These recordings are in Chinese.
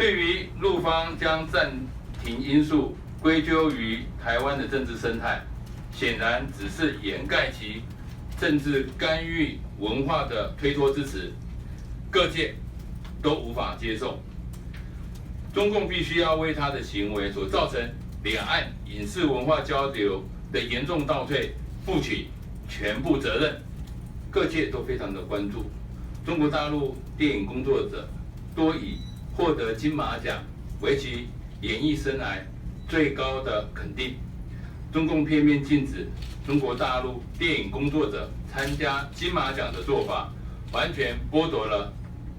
对于陆方将暂停因素归咎于台湾的政治生态，显然只是掩盖其政治干预文化的推脱之词，各界都无法接受。中共必须要为他的行为所造成两岸影视文化交流的严重倒退负起全部责任。各界都非常的关注，中国大陆电影工作者多以获得金马奖为其演艺生涯最高的肯定。中共片面禁止中国大陆电影工作者参加金马奖的做法，完全剥夺了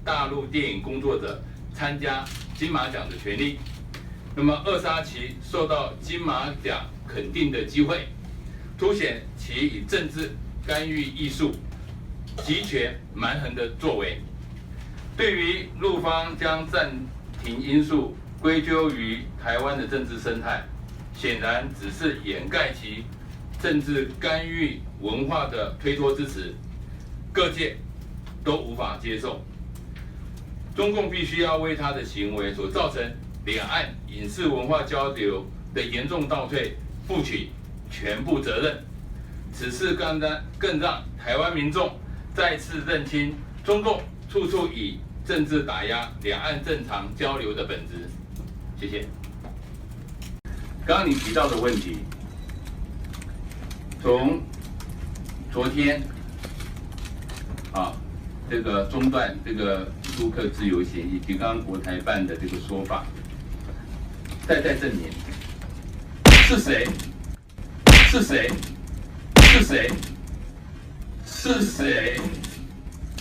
大陆电影工作者参加金马奖的权利，那么扼杀其受到金马奖肯定的机会，凸显其以政治干预艺术、集权蛮横的作为。对于陆方将暂停因素归咎于台湾的政治生态，显然只是掩盖其政治干预文化的推脱之词，各界都无法接受。中共必须要为他的行为所造成两岸影视文化交流的严重倒退负起全部责任。此事更让台湾民众再次认清中共处处以政治打压两岸正常交流的本质。谢谢。刚刚你提到的问题，从昨天这个中断这个陆客自由行，以及刚刚国台办的这个说法，再证明是谁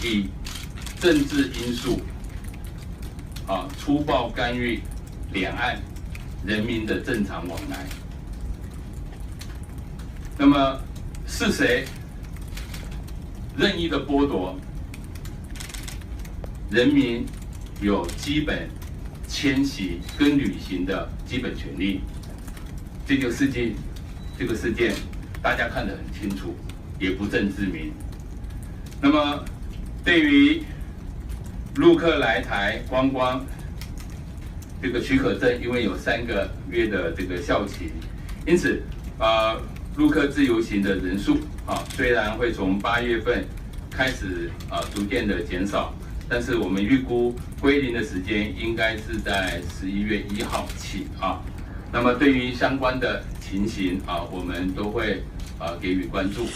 以政治因素粗暴干预两岸人民的正常往来。那么是谁任意的剥夺人民有基本迁徙跟旅行的基本权利？这个事件大家看得很清楚，也不证自明。那么对于陆客来台观光这个许可证，因为有3个月的这个效期，因此陆客自由行的人数虽然会从8月份开始逐渐的减少，但是我们预估归零的时间应该是在11月1号起那么对于相关的情形我们都会给予关注。